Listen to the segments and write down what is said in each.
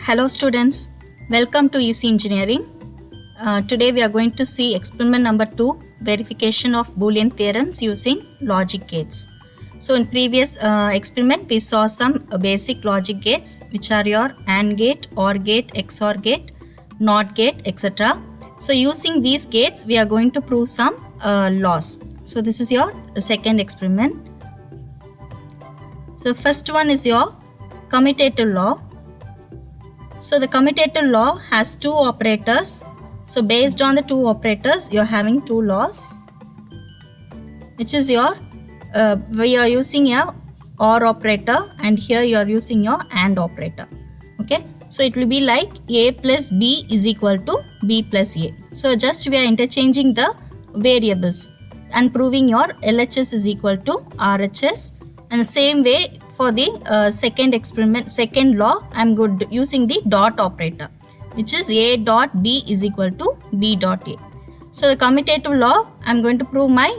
Hello students, welcome to EC Engineering. Today we are going to see experiment number 2, verification of Boolean theorems using logic gates. So in previous experiment we saw some basic logic gates which are your AND gate, OR gate, XOR gate, NOT gate, etc. So using these gates we are going to prove some laws. So this is your second experiment. So first one is your commutative law. So the commutative law has two operators. So based on the two operators, you're having two laws, which is your we are using your OR operator, and here you are using your AND operator. Okay, so it will be like A plus B is equal to B plus A. So just we are interchanging the variables and proving your LHS is equal to RHS, and the same way for the second law, I'm using the dot operator, which is A dot B is equal to B dot A. So the commutative law, I'm going to prove my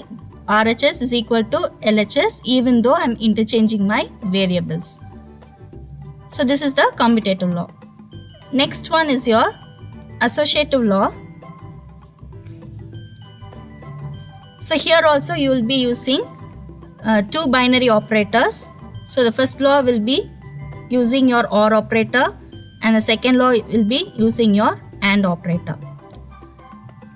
RHS is equal to LHS even though I'm interchanging my variables. So this is the commutative law. Next one is your associative law. So here also you will be using two binary operators. So the first law will be using your OR operator, and the second law will be using your AND operator.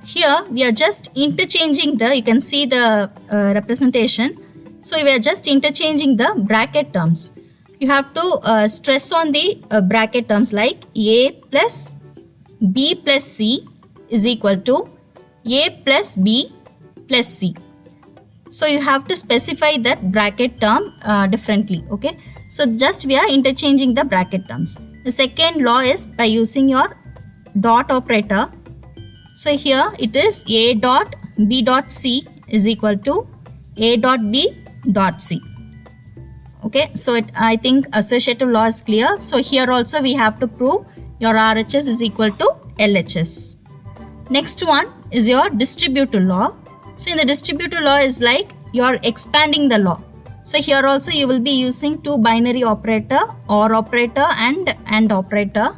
Here we are just interchanging you can see the representation. So we are just interchanging the bracket terms. You have to stress on the bracket terms like A plus B plus C is equal to A plus B plus C. So you have to specify that bracket term differently. Okay, so just we are interchanging the bracket terms. The second law is by using your dot operator. So here it is A dot B dot C is equal to A dot B dot C. Okay, so I think associative law is clear. So here also we have to prove your RHS is equal to LHS. Next one is your distributive law. So in the distributive law is like you are expanding the law. So here also you will be using two binary operator, OR operator and AND operator.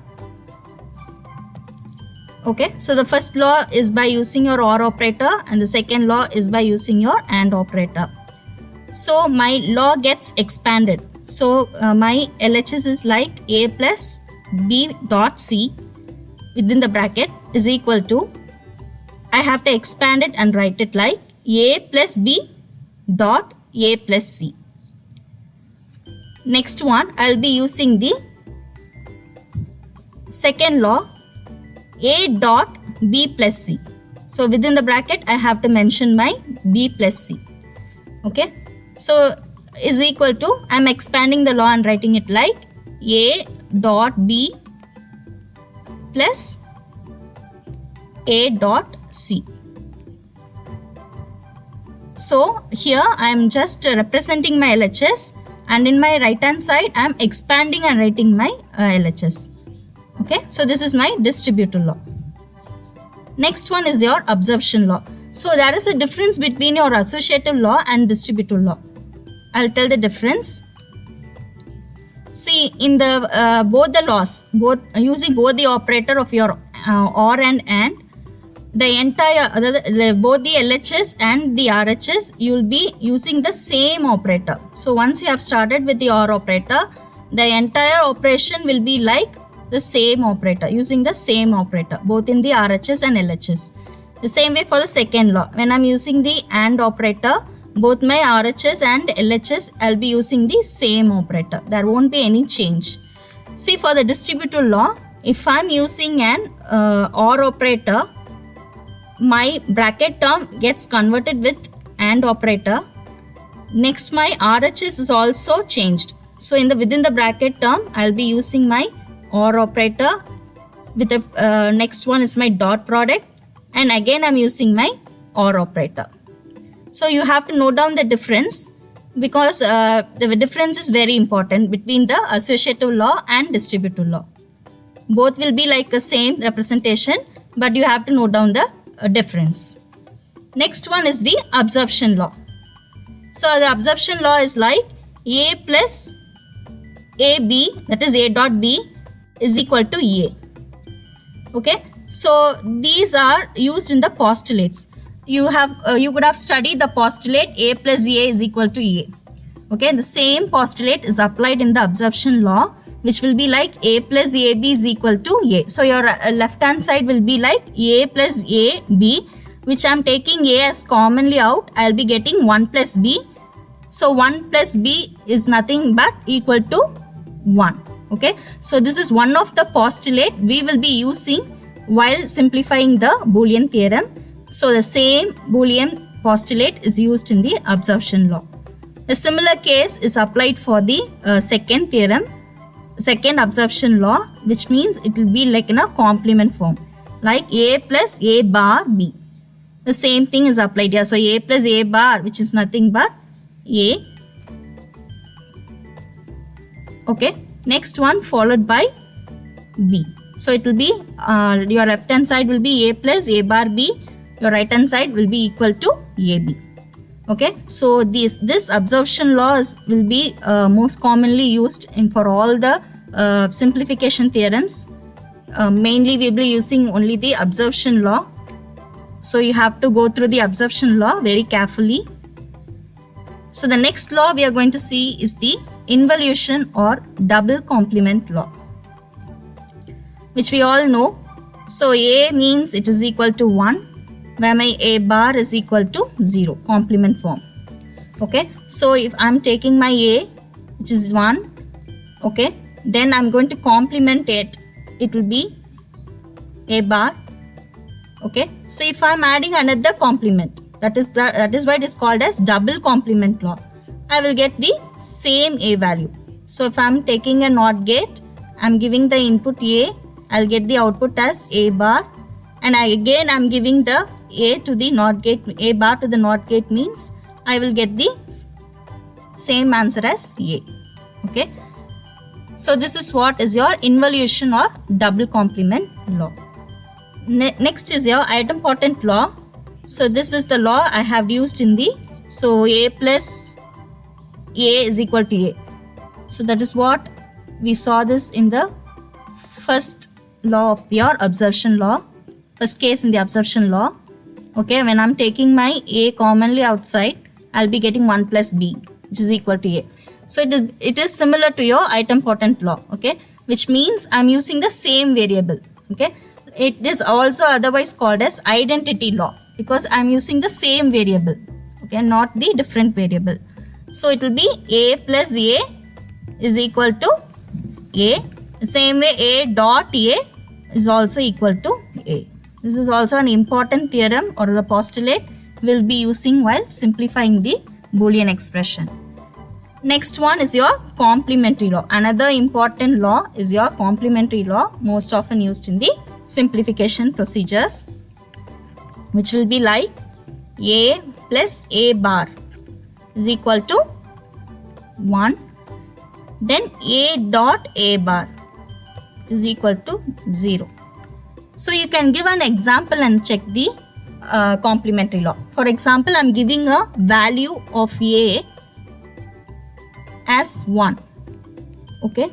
Okay, so the first law is by using your OR operator, and the second law is by using your AND operator. So my law gets expanded. So my LHS is like A plus B dot C within the bracket is equal to, I have to expand it and write it like A plus B dot A plus C. Next one, I'll be using the second law, A dot B plus C. So within the bracket, I have to mention my B plus C. Okay, so is equal to, I'm expanding the law and writing it like A dot B plus A dot C. So here I am just representing my LHS, and in my right hand side I am expanding and writing my LHS. Okay, so this is my distributive law. Next one is your absorption law. So there is a difference between your associative law and distributive law. I'll tell the difference. See, in the both the laws, using both the operator of your OR and AND, the entire both the LHS and the RHS, you will be using the same operator. So once you have started with the OR operator, the entire operation will be like the same operator, using the same operator both in the RHS and LHS. The same way for the second law, when I'm using the AND operator, both my RHS and LHS, I'll be using the same operator. There won't be any change. See, for the distributive law, if I'm using an OR operator, my bracket term gets converted with AND operator. Next, my RHS is also changed. So within the bracket term, I'll be using my OR operator. With the next one is my dot product, and again I'm using my OR operator. So you have to note down the difference, because the difference is very important between the associative law and distributive law. Both will be like the same representation, but you have to note down the difference. Next one is the absorption law. So the absorption law is like A plus AB, that is A dot B, is equal to A. Okay, so these are used in the postulates. You could have studied the postulate A plus A is equal to A. Okay, the same postulate is applied in the absorption law, which will be like A plus AB is equal to A. So your left hand side will be like A plus AB, which I am taking A as commonly out. I will be getting 1 plus B. So 1 plus B is nothing but equal to 1. Okay, so this is one of the postulate we will be using while simplifying the Boolean theorem. So the same Boolean postulate is used in the absorption law. A similar case is applied for the second theorem, second absorption law, which means it will be like in a complement form, like A plus A bar B. The same thing is applied here. So A plus A bar, which is nothing but A. Okay, next one followed by B. So it will be your left hand side will be A plus A bar B. Your right hand side will be equal to AB. Okay, so this absorption laws will be most commonly used for all the simplification theorems. Mainly we will be using only the absorption law. So you have to go through the absorption law very carefully. So the next law we are going to see is the involution or double complement law, which we all know. So A means it is equal to 1, where my A bar is equal to 0, complement form. Okay, so if I am taking my A, which is 1, okay, then I am going to complement it. It will be A bar. Okay, so if I am adding another complement, that is why it is called as double complement law. I will get the same A value. So if I am taking a NOT gate, I am giving the input A, I will get the output as A bar, and I am giving the A to the NOT gate, A bar to the NOT gate means I will get the same answer as A. Okay, so this is what is your involution or double complement law. Next is your idempotent law. So this is the law I have used in the, so A plus A is equal to A. So that is what we saw this in the first law of your absorption law, first case in the absorption law. Okay, when I'm taking my A commonly outside, I'll be getting 1 plus B, which is equal to A. So it is similar to your idempotent law, okay, which means I'm using the same variable. Okay, it is also otherwise called as identity law, because I'm using the same variable, okay, not the different variable. So it will be A plus A is equal to A. The same way A dot A is also equal to A. This is also an important theorem or the postulate we'll be using while simplifying the Boolean expression. Next one is your complementary law. Another important law is your complementary law, most often used in the simplification procedures, which will be like A plus A bar is equal to 1, then A dot A bar is equal to 0. So you can give an example and check the complementary law. For example, I am giving a value of A as 1. Okay,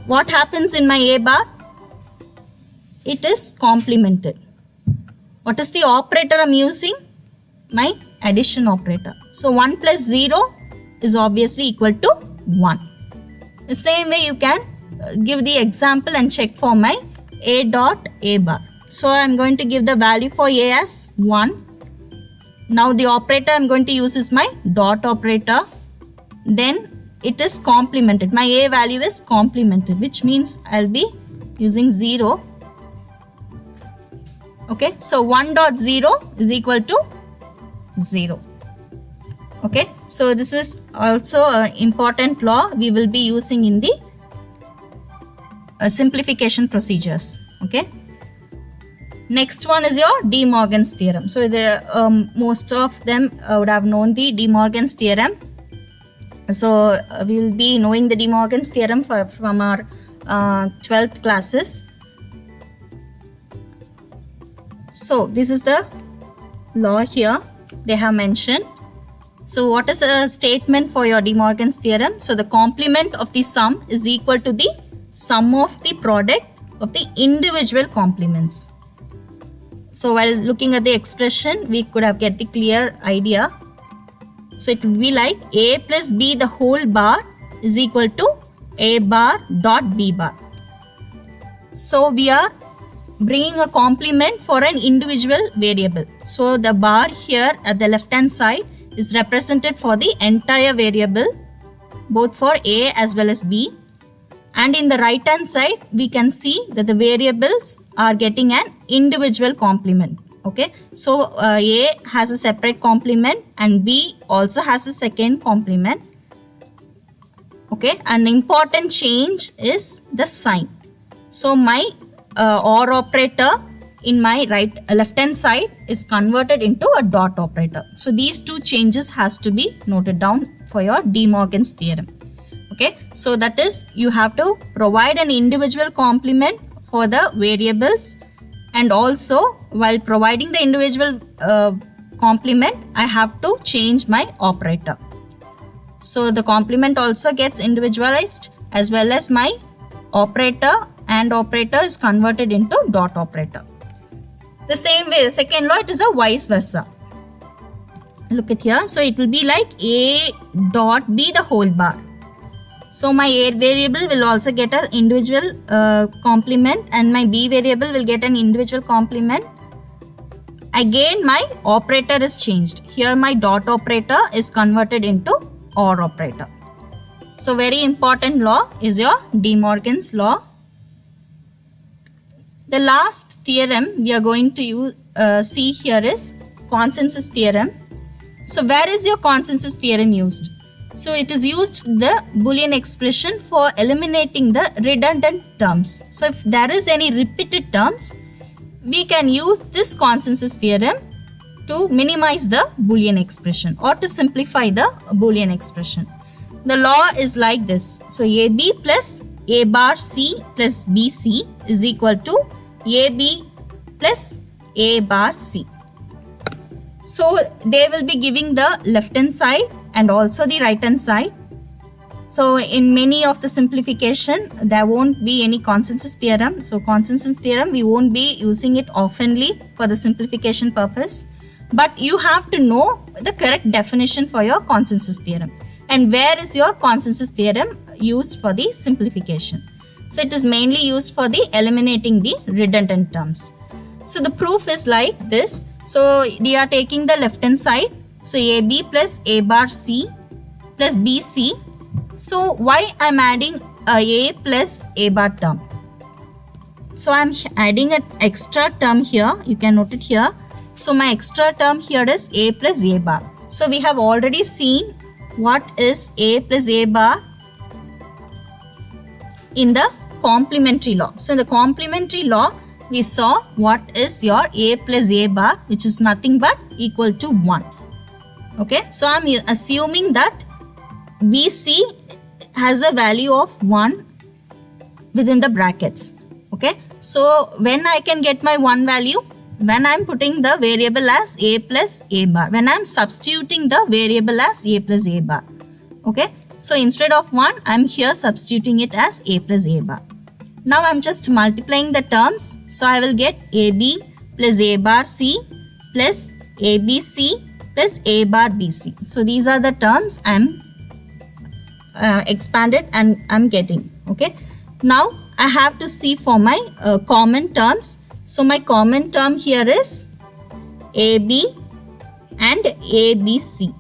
what happens in my A bar? It is complemented. What is the operator I'm using? My addition operator. So 1 plus 0 is obviously equal to 1. The same way you can give the example and check for my A dot A bar. So I'm going to give the value for A as 1. Now the operator I'm going to use is my dot operator. Then it is complemented. My A value is complemented, which means I'll be using 0. Okay, so 1 dot 0 is equal to 0. Okay, so this is also an important law we will be using in the simplification procedures. Okay, next one is your De Morgan's theorem. So the most of them would have known the De Morgan's theorem. So we will be knowing the De Morgan's theorem from our 12th classes. So this is the law here they have mentioned. So what is a statement for your De Morgan's theorem? So the complement of the sum is equal to the sum of the product of the individual complements. So while looking at the expression, we could have get the clear idea. So it will be like a plus b the whole bar is equal to a bar dot b bar. So we are bringing a complement for an individual variable. So the bar here at the left hand side is represented for the entire variable, both for a as well as b. And in the right hand side, we can see that the variables are getting an individual complement. Okay, so a has a separate complement and b also has a second complement. Okay, an important change is the sign. So my OR operator in my left hand side is converted into a dot operator. So these two changes has to be noted down for your De Morgan's theorem. Okay, so that is, you have to provide an individual complement for the variables, and also while providing the individual complement, I have to change my operator. So the complement also gets individualized, as well as my operator and operator is converted into dot operator. The same way, the second law, it is a vice versa. Look at here. So it will be like a dot b the whole bar. So my a variable will also get an individual complement, and my b variable will get an individual complement. Again, my operator is changed. Here my dot operator is converted into OR operator. So very important law is your De Morgan's law. The last theorem we are going to see here is consensus theorem. So where is your consensus theorem used? So it is used the Boolean expression for eliminating the redundant terms. So if there is any repeated terms, we can use this consensus theorem to minimize the Boolean expression or to simplify the Boolean expression. The law is like this. So AB plus A bar C plus BC is equal to AB plus A bar C. So they will be giving the left hand side and also the right hand side. So in many of the simplification, there won't be any consensus theorem. So consensus theorem, we won't be using it oftenly for the simplification purpose. But you have to know the correct definition for your consensus theorem. And where is your consensus theorem used for the simplification? So it is mainly used for the eliminating the redundant terms. So the proof is like this. So we are taking the left hand side. So AB plus A bar C plus BC. So why I'm adding a plus A bar term? So I'm adding an extra term here. You can note it here. So my extra term here is A plus A bar. So we have already seen what is A plus A bar in the complementary law. So in the complementary law, we saw what is your A plus A bar, which is nothing but equal to 1. Okay, so I'm assuming that BC has a value of 1 within the brackets. Okay, so when I can get my 1 value? When I'm putting the variable as A plus A bar. When I'm substituting the variable as A plus A bar. Okay, so instead of 1, I'm here substituting it as A plus A bar. Now I'm just multiplying the terms. So I will get AB plus A bar C plus ABC plus A bar BC. So these are the terms I'm expanded and I'm getting. Okay. Now I have to see for my common terms. So my common term here is AB and ABC.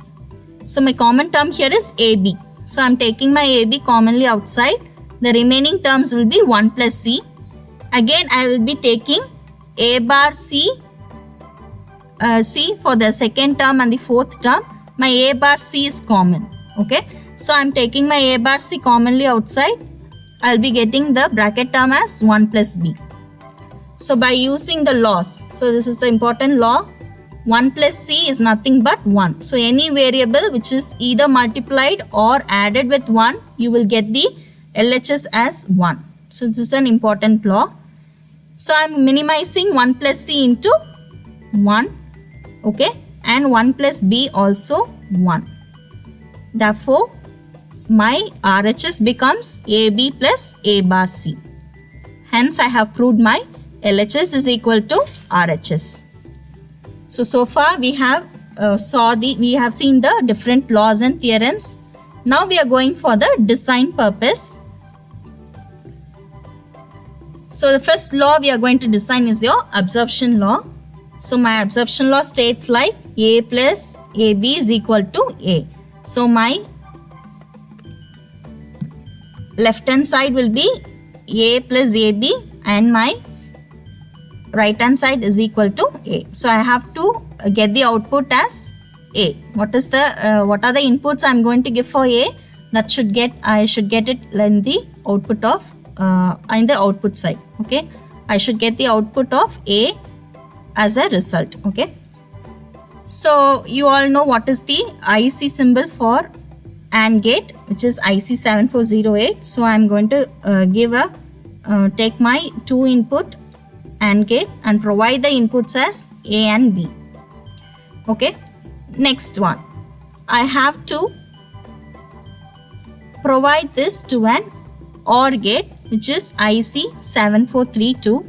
So my common term here is AB. So I'm taking my AB commonly outside. The remaining terms will be 1 plus C. Again, I will be taking A bar C, C for the second term and the fourth term. My A bar C is common. Okay. So I'm taking my A bar C commonly outside. I'll be getting the bracket term as 1 plus B. So by using the laws, so this is the important law, 1 plus C is nothing but 1. So any variable which is either multiplied or added with 1, you will get the LHS as 1. So this is an important law. So I'm minimizing 1 plus C into 1. Okay. And 1 plus B also 1. Therefore, my RHS becomes AB plus A bar C. Hence, I have proved my LHS is equal to RHS. So far we have seen the different laws and theorems. Now we are going for the design purpose. So the first law we are going to design is your absorption law. So my absorption law states like A plus AB is equal to A. So my left hand side will be A plus AB and my right hand side is equal to A. So I have to get the output as A. What are the inputs I am going to give for A? I should get it in the output of in the output side. Okay, I should get the output of A as a result. Okay, so you all know what is the IC symbol for AND gate, which is IC 7408. So I am going to take my 2 input AND gate and provide the inputs as A and B. Okay, next one, I have to provide this to an OR gate, which is IC 7432.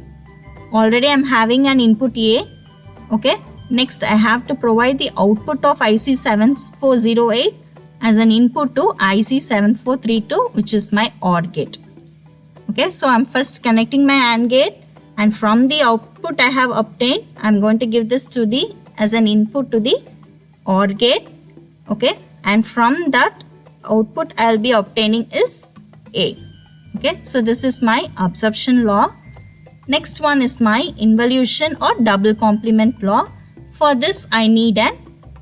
Already I am having an input A. Okay, next I have to provide the output of IC 7408 as an input to IC 7432, which is my OR gate. Okay, so I'm first connecting my AND gate, and from the output I have obtained, I'm going to give this to the as an input to the OR gate. Okay, and from that output I'll be obtaining is A. Okay, so this is my absorption law. Next one is my involution or double complement law. For this I need an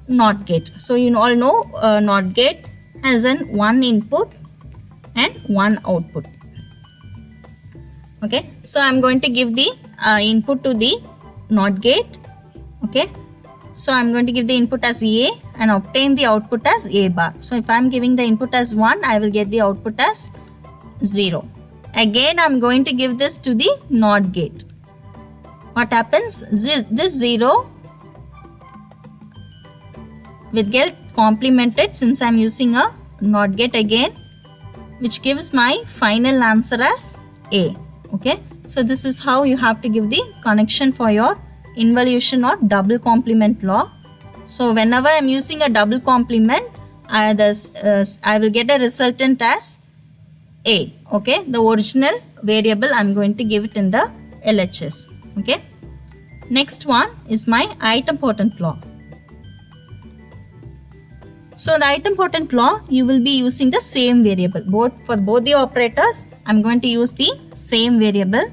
NOT gate. So you all know NOT gate has an 1 input and 1 output. Okay, so I'm going to give the input to the NOT gate. Okay, so I'm going to give the input as A and obtain the output as A bar. So if I'm giving the input as 1, I will get the output as 0. Again, I'm going to give this to the NOT gate. What happens? This 0 will get complemented since I'm using a NOT gate again, which gives my final answer as A. Okay, so this is how you have to give the connection for your involution or double complement law. So whenever I'm using a double complement, I will get a resultant as A. Okay, the original variable I'm going to give it in the LHS. Okay, next one is my idempotent law. So the idempotent law, you will be using the same variable. For both the operators, I'm going to use the same variable.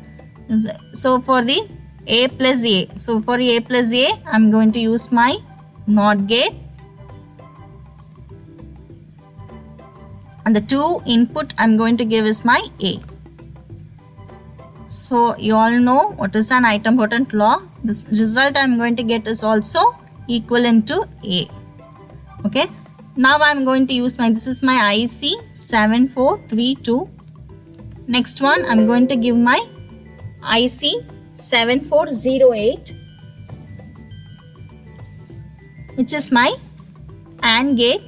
So for the A plus A, I'm going to use my NOT gate. And the 2 input I'm going to give is my A. So you all know what is an idempotent law. This result I'm going to get is also equivalent to A. Okay. Now I'm going to use this is my IC 7432. Next one, I'm going to give my IC 7408, which is my AND gate.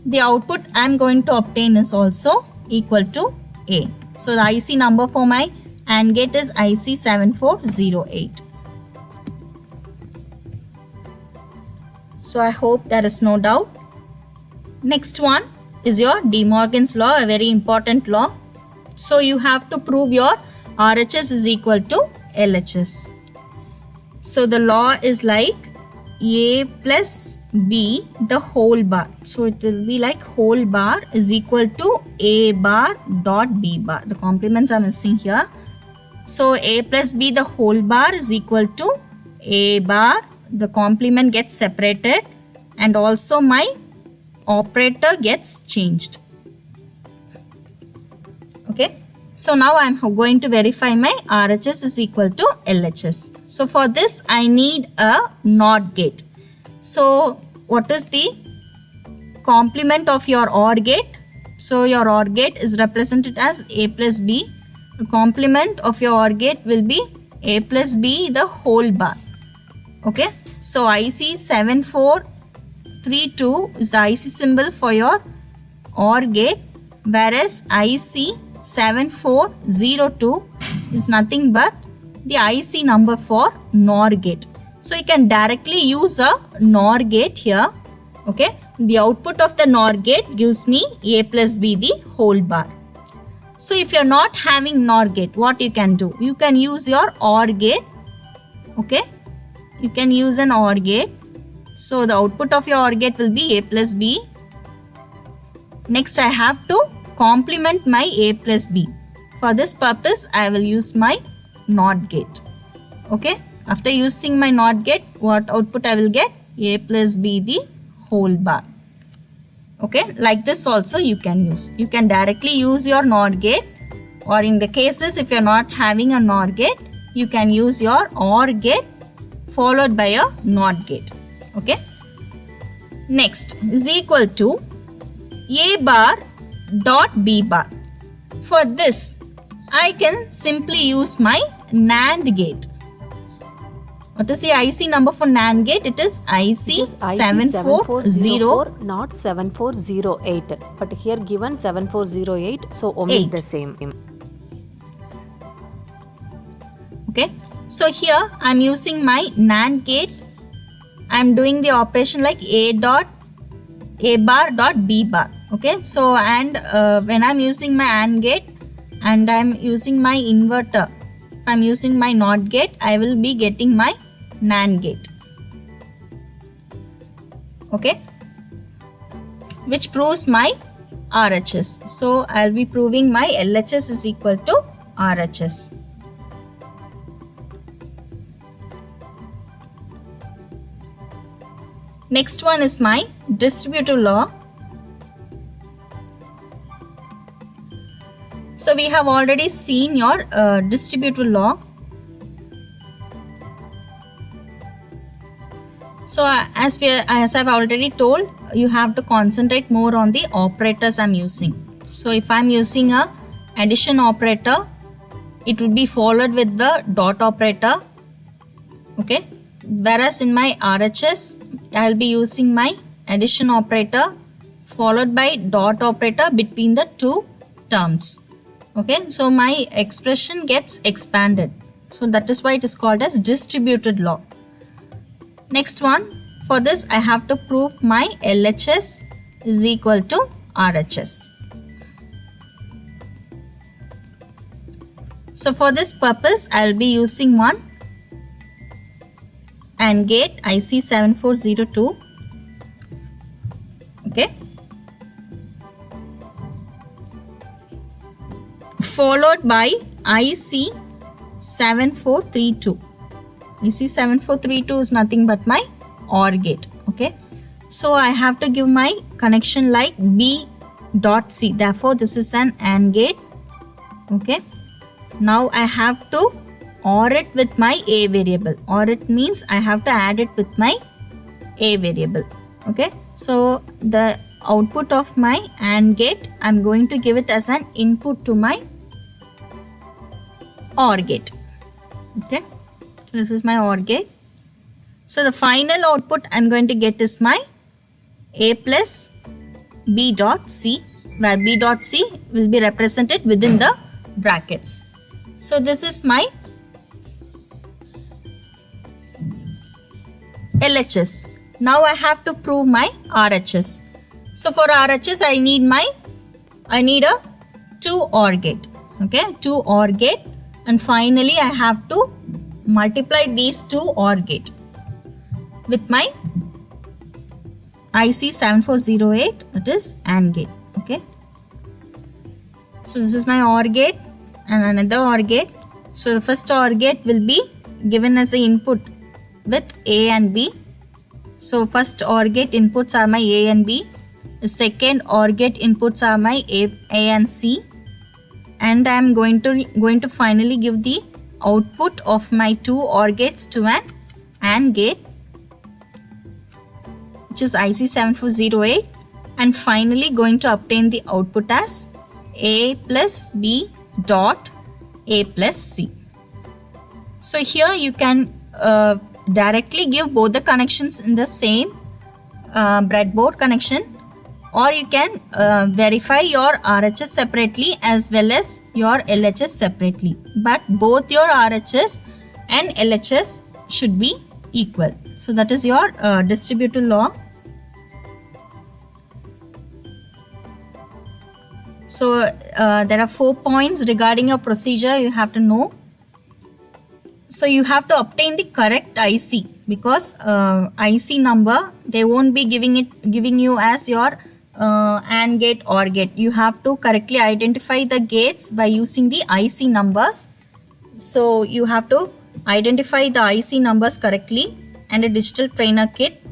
The output I'm going to obtain is also equal to A. So the IC number for my AND gate is IC 7408. So I hope there is no doubt. Next one is your De Morgan's law, a very important law. So you have to prove your RHS is equal to LHS. So the law is like A plus B the whole bar. So it will be like whole bar is equal to A bar dot B bar. The complements are missing here. So A plus B the whole bar is equal to A bar. The complement gets separated and also my operator gets changed. Okay, so now I'm going to verify my RHS is equal to LHS. So for this I need a NOT gate. So what is the complement of your OR gate? So your OR gate is represented as A plus B. The complement of your OR gate will be A plus B the whole bar. Okay, so IC 74 7432 is the IC symbol for your OR gate, whereas IC 7402 is nothing but the IC number for NOR gate. So you can directly use a NOR gate here. Okay, the output of the NOR gate gives me A plus B the whole bar. So if you're not having NOR gate, what you can do? You can use your OR gate. Okay, you can use an OR gate. So the output of your OR gate will be A plus B. Next I have to complement my A plus B. For this purpose I will use my NOT gate. Okay, after using my NOT gate, what output I will get? A plus B the whole bar. Okay, like this also you can use. You can directly use your NOR gate, or in the cases if you're not having a NOR gate, you can use your OR gate followed by a NOT gate. Okay, next is equal to A bar dot B bar. For this I can simply use my NAND gate. What is the IC number for NAND gate? It is IC 7404, not 7408. But here given 7408, so omit the same. Okay, so here I am using my NAND gate. I am doing the operation like A bar dot B bar. Okay, so and when I am using my AND gate and I am using my inverter, if I am using my NOT gate, I will be getting my NAND gate. Okay, which proves my RHS. So I'll be proving my LHS is equal to RHS. Next one is my distributive law. So we have already seen your distributive law. So as I've already told, you have to concentrate more on the operators I'm using. So if I'm using a addition operator, it will be followed with the dot operator. Okay, whereas in my RHS, I'll be using my addition operator followed by dot operator between the two terms. Okay, so my expression gets expanded. So that is why it is called as distributed law. Next one, for this I have to prove my LHS is equal to RHS. So for this purpose, I will be using one AND gate IC 7402. Okay, followed by IC 7432. IC 7432 is nothing but my OR gate. Okay, so I have to give my connection like B dot C. Therefore, this is an AND gate. Okay, now I have to OR it with my A variable. OR it means I have to add it with my A variable. Okay, so the output of my AND gate, I'm going to give it as an input to my OR gate. Okay, so this is my OR gate. So the final output I'm going to get is my A plus B dot C, where B dot C will be represented within the brackets. So this is my LHS. Now I have to prove my RHS. So for RHS I need a 2 OR gate. Okay, 2 OR gate, and finally I have to multiply these 2 OR gate with my IC 7408, that is AND gate. Okay, so this is my OR gate and another OR gate. So the first OR gate will be given as an input with A and B. So first OR gate inputs are my A and B. The second OR gate inputs are my A and C. And I am going to finally give the output of my 2 OR gates to an AND gate, which is IC 7408, and finally going to obtain the output as A plus B dot A plus C. So here you can directly give both the connections in the same breadboard connection, or you can verify your RHS separately as well as your LHS separately. But both your RHS and LHS should be equal. So that is your distributive law. So there are 4 points regarding your procedure you have to know. So you have to obtain the correct IC, because IC number they won't be giving you as your AND gate OR gate. You have to correctly identify the gates by using the IC numbers. So you have to identify the IC numbers correctly, and a digital trainer kit.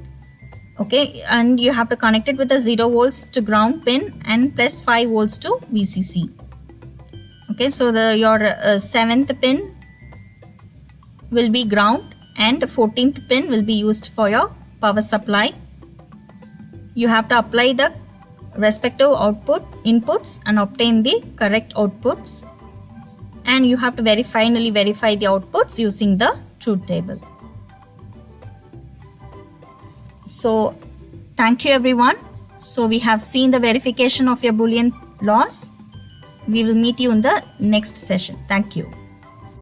Okay, and you have to connect it with a 0 volts to ground pin and plus 5 volts to VCC. Okay, so your 7th pin will be ground and 14th pin will be used for your power supply. You have to apply the respective inputs and obtain the correct outputs, and you have to finally verify the outputs using the truth table. So thank you everyone. So we have seen the verification of your Boolean laws. We will meet you in the next session. Thank you.